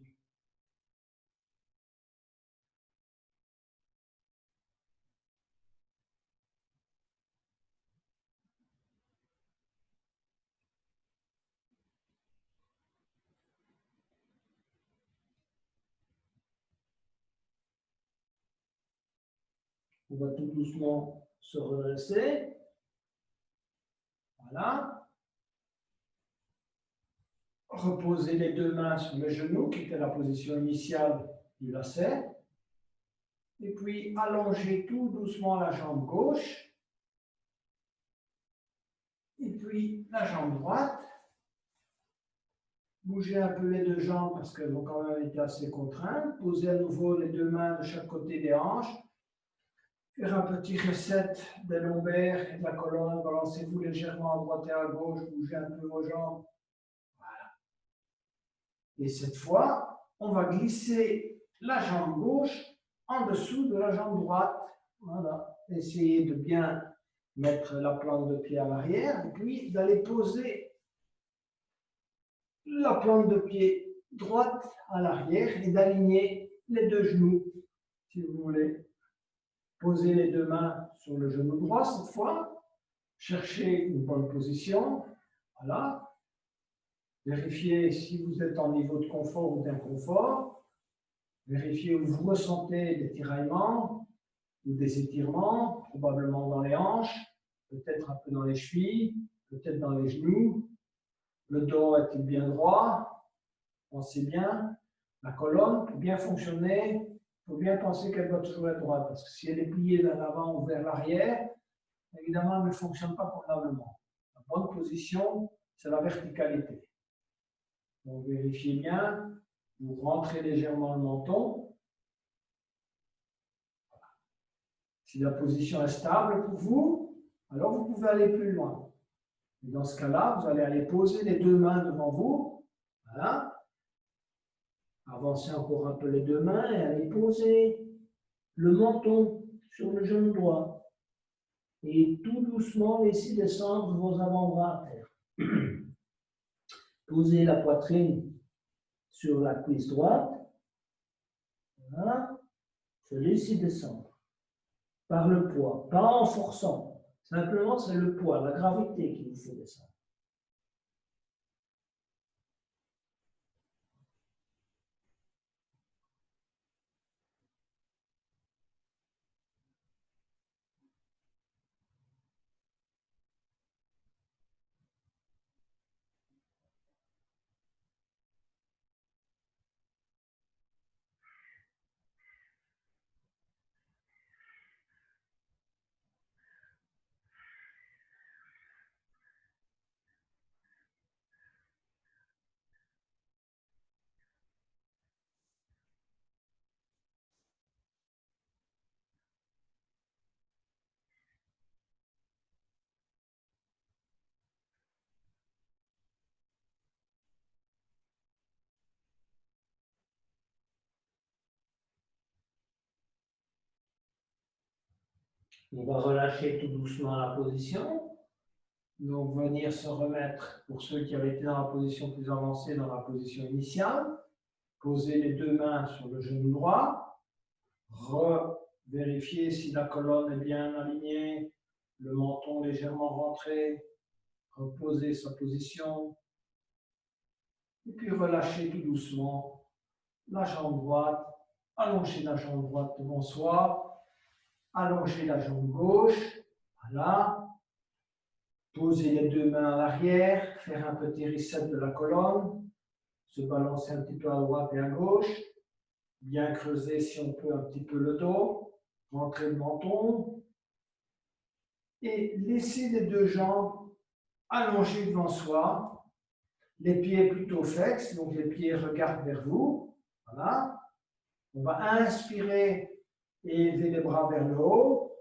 On va tout doucement se redresser. Voilà. Reposez les deux mains sur les genoux, qui était la position initiale du lacet. Et puis, allongez tout doucement la jambe gauche. Et puis, la jambe droite. Bougez un peu les deux jambes parce qu'elles vont quand même être assez contraintes. Posez à nouveau les deux mains de chaque côté des hanches. Faire un petit reset des lombaires et de la colonne. Balancez-vous légèrement à droite et à gauche. Bougez un peu vos jambes. Voilà. Et cette fois, on va glisser la jambe gauche en dessous de la jambe droite. Voilà. Essayez de bien mettre la plante de pied à l'arrière, et puis d'aller poser la plante de pied droite à l'arrière et d'aligner les deux genoux, si vous voulez. Posez les deux mains sur le genou droit cette fois, cherchez une bonne position, voilà. Vérifiez si vous êtes en niveau de confort ou d'inconfort. Vérifiez où vous ressentez des tiraillements ou des étirements, probablement dans les hanches, peut-être un peu dans les chevilles, peut-être dans les genoux. Le dos est-il bien droit? Pensez bien. La colonne, pour bien fonctionner, il faut bien penser qu'elle doit toujours être droite, parce que si elle est pliée vers l'avant ou vers l'arrière, évidemment, elle ne fonctionne pas convenablement. La bonne position, c'est la verticalité. Donc, vérifiez bien, vous rentrez légèrement le menton. Si la position est stable pour vous, alors vous pouvez aller plus loin. Et dans ce cas-là, vous allez aller poser les deux mains devant vous. Voilà. Avancez encore un peu les deux mains et allez poser le menton sur le genou droit. Et tout doucement, laissez descendre vos avant-bras à terre. Posez la poitrine sur la cuisse droite. Voilà. Se laissez descendre par le poids, pas en forçant. Simplement, c'est le poids, la gravité qui vous fait descendre. On va relâcher tout doucement la position. Donc, venir se remettre, pour ceux qui avaient été dans la position plus avancée, dans la position initiale. Poser les deux mains sur le genou droit. Vérifier si la colonne est bien alignée, le menton légèrement rentré. Reposer sa position. Et puis relâcher tout doucement la jambe droite. Allonger la jambe droite devant soi. Allonger la jambe gauche. Voilà. Poser les deux mains à l'arrière, faire un petit reset de la colonne, se balancer un petit peu à droite et à gauche, bien creuser si on peut un petit peu le dos, rentrer le menton, et laisser les deux jambes allongées devant soi, les pieds plutôt flexes, donc les pieds regardent vers vous, voilà. On va inspirer et élever les bras vers le haut,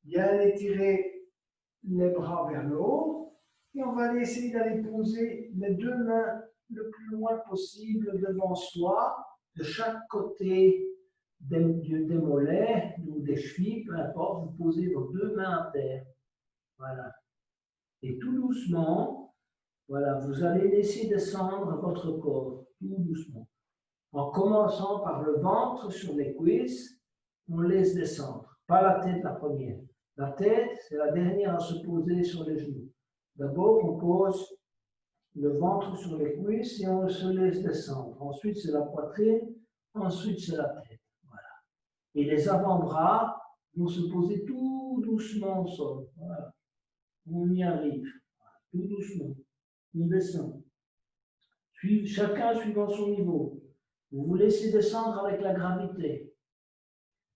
bien étirer les bras vers le haut, et on va essayer d'aller poser les deux mains le plus loin possible devant soi, de chaque côté des mollets ou des chevilles, peu importe, vous posez vos deux mains à terre. Voilà. Et tout doucement, voilà, vous allez laisser descendre votre corps, tout doucement. En commençant par le ventre sur les cuisses, on laisse descendre. Pas la tête la première. La tête, c'est la dernière à se poser sur les genoux. D'abord, on pose le ventre sur les cuisses et on se laisse descendre. Ensuite, c'est la poitrine. Ensuite, c'est la tête. Voilà. Et les avant-bras vont se poser tout doucement au sol. Voilà. On y arrive. Tout doucement. On descend. Chacun suivant son niveau. Vous vous laissez descendre avec la gravité.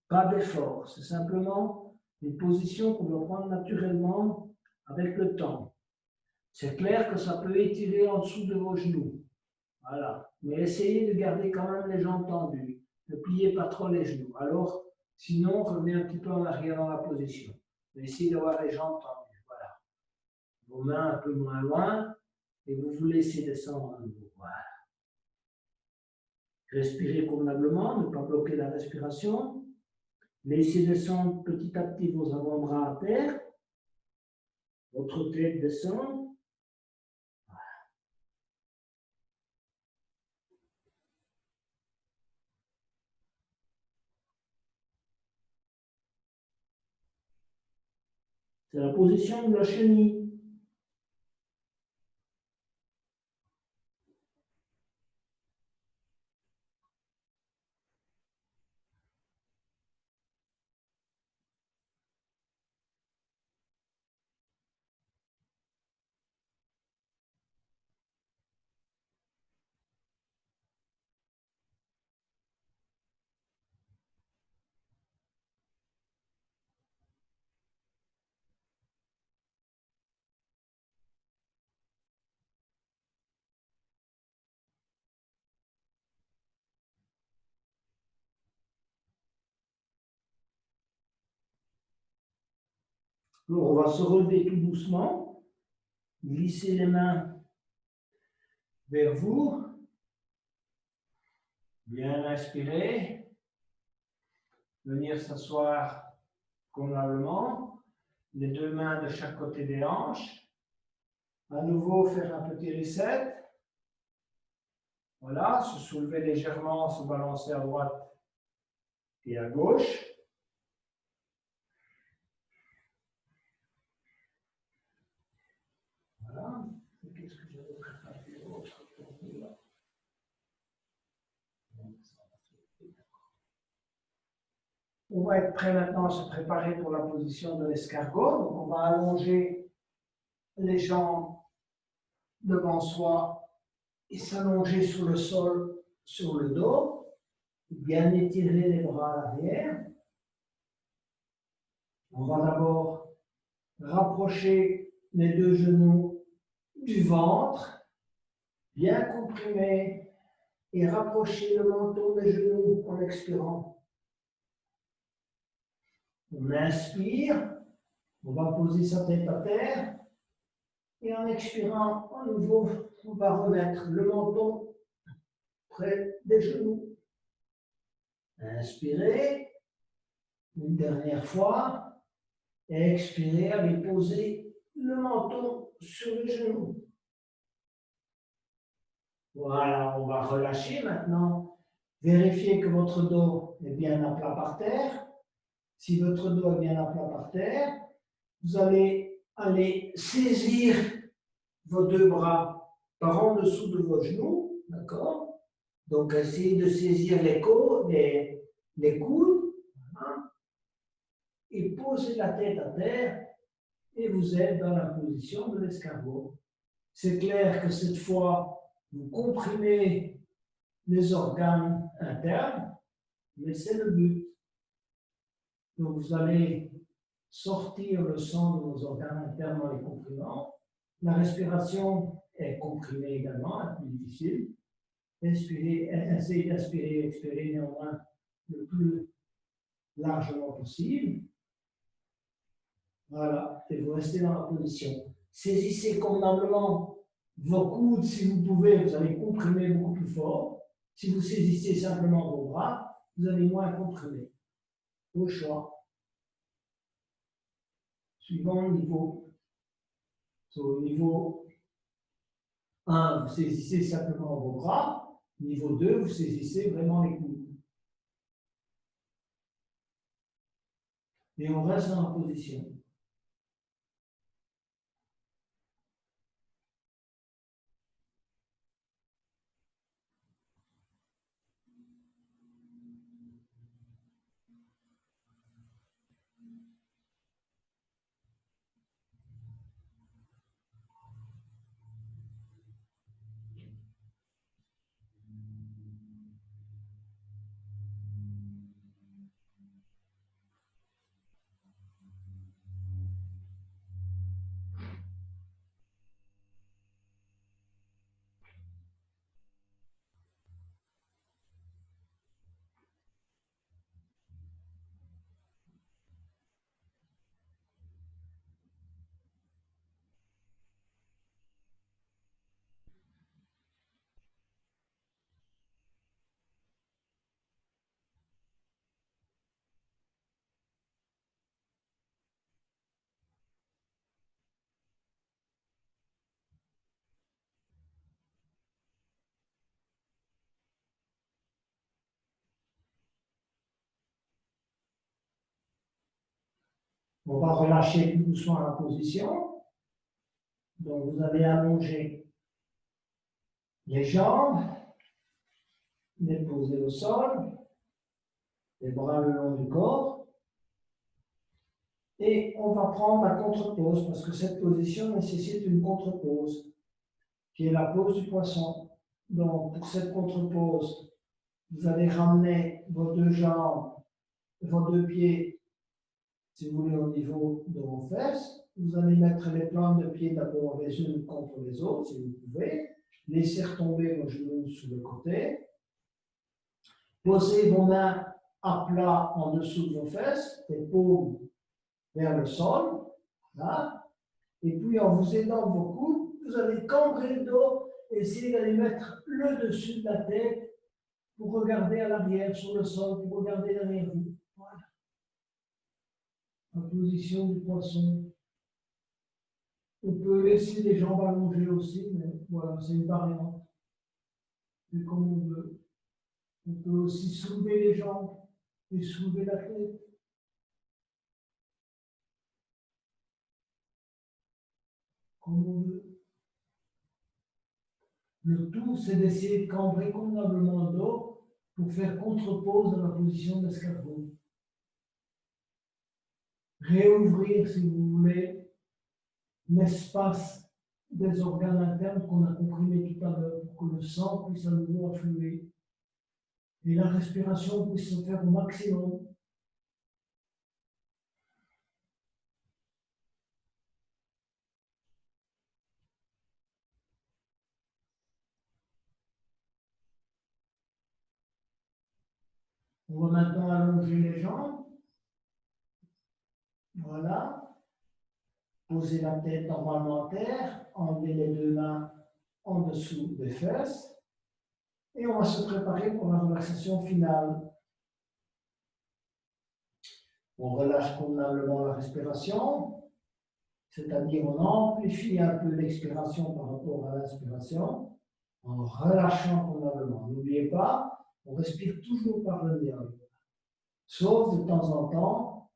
Pas d'effort. C'est simplement une position qu'on doit prendre naturellement avec le temps. C'est clair que ça peut étirer en dessous de vos genoux. Voilà. Mais essayez de garder quand même les jambes tendues. Ne pliez pas trop les genoux. Alors, sinon, revenez un petit peu en arrière dans la position. Mais essayez d'avoir les jambes tendues. Voilà. Vos mains un peu moins loin et vous vous laissez descendre à nouveau. Voilà. Respirez convenablement, ne pas bloquer la respiration. Laissez descendre petit à petit vos avant-bras à terre. Votre tête descend. C'est la position de la chenille. Alors, on va se relever tout doucement, glisser les mains vers vous, bien inspirer, venir s'asseoir convenablement, les deux mains de chaque côté des hanches, à nouveau faire un petit reset, voilà, se soulever légèrement, se balancer à droite et à gauche. Voilà, qu'est-ce que j'avais préparé d'autre pour vous là? On va être prêt maintenant à se préparer pour la position de l'escargot. Donc, on va allonger les jambes devant soi et s'allonger sur le sol, sur le dos. Bien étirer les bras à l'arrière. On va d'abord rapprocher les deux genoux du ventre, bien comprimer et rapprocher le menton des genoux en expirant. On inspire, on va poser sa tête à terre et en expirant, à nouveau, on va remettre le menton près des genoux. Inspirez, une dernière fois, et expirez, allez poser le menton sur les genoux. Voilà, on va relâcher maintenant. Vérifiez que votre dos est bien à plat par terre. Si votre dos est bien à plat par terre, vous allez aller saisir vos deux bras par en dessous de vos genoux, d'accord? Donc, essayez de saisir les coudes, hein, et posez la tête à terre, et vous êtes dans la position de l'escargot. C'est clair que cette fois, vous comprimez les organes internes, mais c'est le but. Donc, vous allez sortir le sang de vos organes internes en les comprimant. La respiration est comprimée également, un peu difficile. Inspirez, essayez d'inspirer et expirer néanmoins le plus largement possible. Voilà, et vous restez dans la position. Saisissez convenablement vos coudes si vous pouvez, vous allez comprimer beaucoup plus fort. Si vous saisissez simplement vos bras, vous allez moins comprimer. Au choix. Suivant le niveau. Au niveau 1, vous saisissez simplement vos bras. Niveau 2, vous saisissez vraiment les coudes. Et on reste dans la position. On va relâcher tout doucement la position. Donc, vous allez allonger les jambes, les poser au sol, les bras le long du corps. Et on va prendre la contre-pose parce que cette position nécessite une contre-pose, qui est la pose du poisson. Donc, pour cette contre-pose, vous allez ramener vos deux jambes, vos deux pieds, si vous voulez, au niveau de vos fesses. Vous allez mettre les plantes de pied d'abord les unes contre les autres, si vous pouvez. Laissez retomber vos genoux sur le côté. Posez vos mains à plat en dessous de vos fesses, les paumes vers le sol. Voilà. Et puis, en vous aidant de vos coudes, vous allez cambrer le dos et essayer d'aller mettre le dessus de la tête pour regarder à l'arrière sur le sol, pour regarder derrière vous. Voilà. En position du poisson. On peut laisser les jambes allongées aussi, mais voilà, c'est une variante. C'est comme on veut. On peut aussi soulever les jambes et soulever la tête. Comme on veut. Le tout, c'est d'essayer de cambrer convenablement le dos pour faire contre-pose dans la position d'escargot. Réouvrir, si vous voulez, l'espace des organes internes qu'on a comprimés tout à l'heure pour que le sang puisse à nouveau affluer et la respiration puisse se faire au maximum. On va maintenant allonger les jambes. Voilà. Poser la tête normalement à terre, enlever les deux mains en dessous des fesses. Et on va se préparer pour la relaxation finale. On relâche convenablement la respiration, c'est-à-dire on amplifie un peu l'expiration par rapport à l'inspiration, en relâchant convenablement. N'oubliez pas, on respire toujours par le nez. Sauf de temps en temps,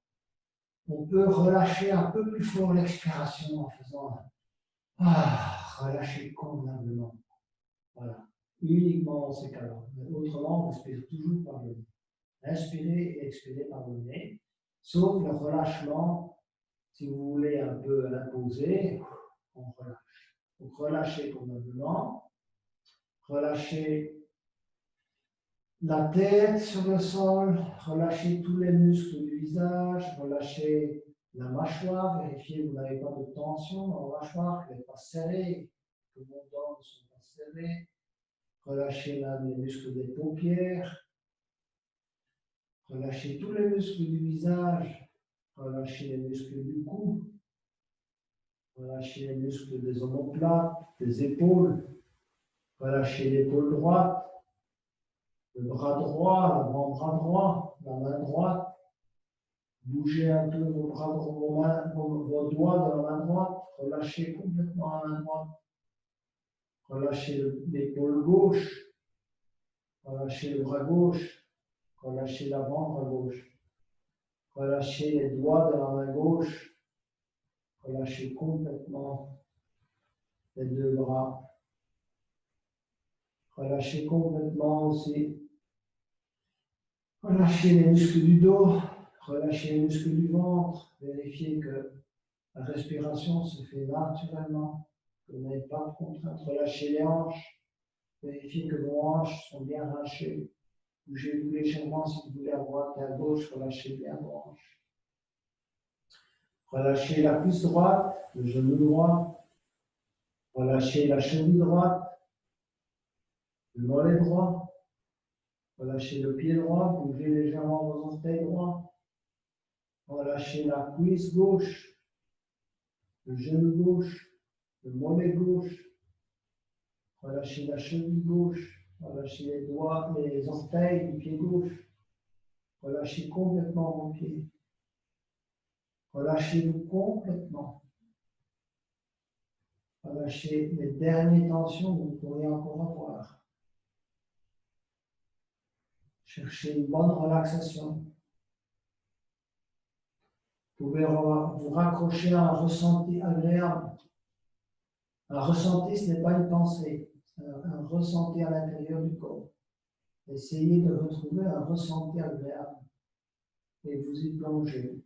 on peut relâcher un peu plus fort l'expiration en faisant relâcher convenablement. Voilà. Uniquement dans ces cas-là. Autrement, on respire toujours par le nez. Inspirez et expirez par le nez, sauf le relâchement, si vous voulez un peu l'imposer, on relâche. Donc relâchez convenablement, relâchez la tête sur le sol, relâchez tous les muscles du visage, relâchez la mâchoire, vérifiez que vous n'avez pas de tension dans la mâchoire, qu'elle n'est pas serrée, que vos dents ne sont pas serrées. Relâchez les muscles des paupières. Relâchez tous les muscles du visage. Relâchez les muscles du cou. Relâchez les muscles des omoplates, des épaules. Relâchez l'épaule droite, le bras droit, l'avant-bras droit, la main droite. Bougez un peu vos doigts de la main droite. Relâchez complètement la main droite. Relâchez l'épaule gauche. Relâchez le bras gauche. Relâchez l'avant-bras gauche. Relâchez les doigts de la main gauche. Relâchez complètement les deux bras. Relâchez complètement aussi. Relâchez les muscles du dos. Relâchez les muscles du ventre. Vérifiez que la respiration se fait naturellement, que vous n'avez pas de contrainte. Relâchez les hanches. Vérifiez que vos hanches sont bien relâchées. Bougez-vous légèrement si vous voulez à droite et à gauche. Relâchez bien vos hanches. Relâchez la cuisse droite, le genou droit. Relâchez la cheville droite, le mollet droit. Relâchez le pied droit, bougez légèrement vos orteils droits. Relâchez la cuisse gauche, le genou gauche, le mollet gauche. Relâchez la cheville gauche. Relâchez les doigts, les orteils du pied gauche. Relâchez complètement vos pieds. Relâchez-vous complètement. Relâchez les dernières tensions que vous pourriez encore avoir. Cherchez une bonne relaxation. Vous pouvez vous raccrocher à un ressenti agréable. Un ressenti, ce n'est pas une pensée, c'est un ressenti à l'intérieur du corps. Essayez de retrouver un ressenti agréable et vous y plongez.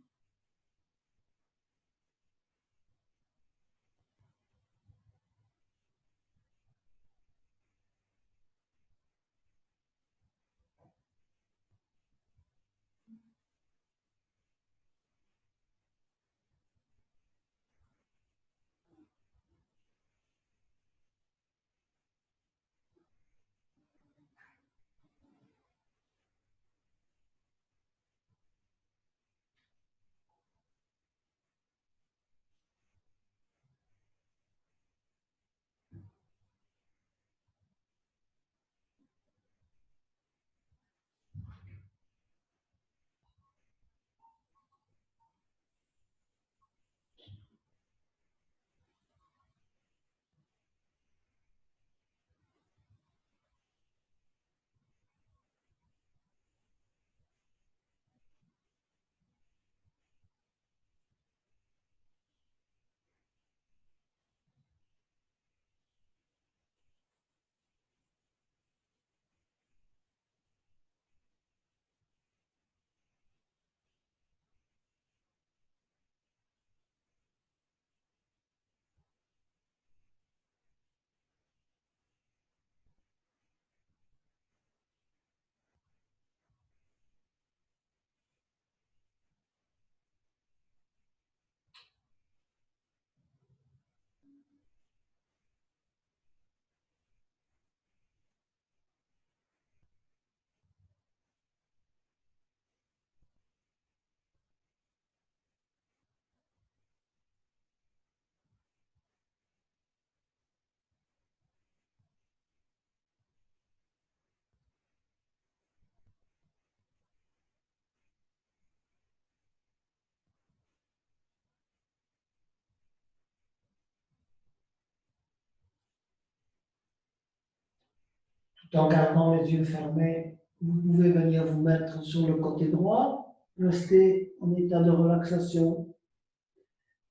Tout en gardant les yeux fermés, vous pouvez venir vous mettre sur le côté droit, restez en état de relaxation.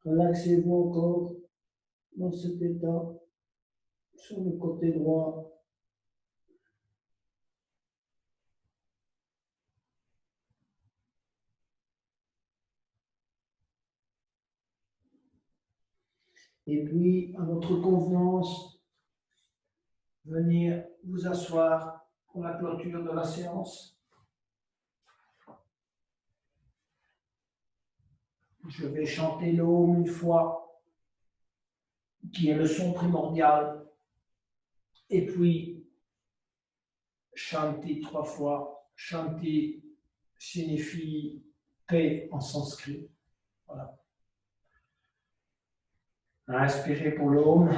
Relaxez-vous encore dans cet état sur le côté droit. Et puis, à votre convenance, venir vous asseoir pour la clôture de la séance. Je vais chanter le Om une fois, qui est le son primordial. Et puis, Shanti 3 fois. Shanti signifie paix en sanskrit. Voilà. Inspirez pour le Om.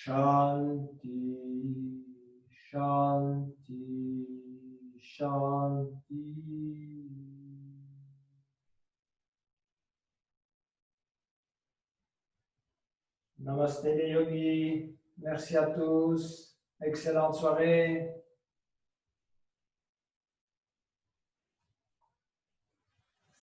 Shanti, Shanti, Shanti. Namaste les yogis. Merci à tous. Excellente soirée.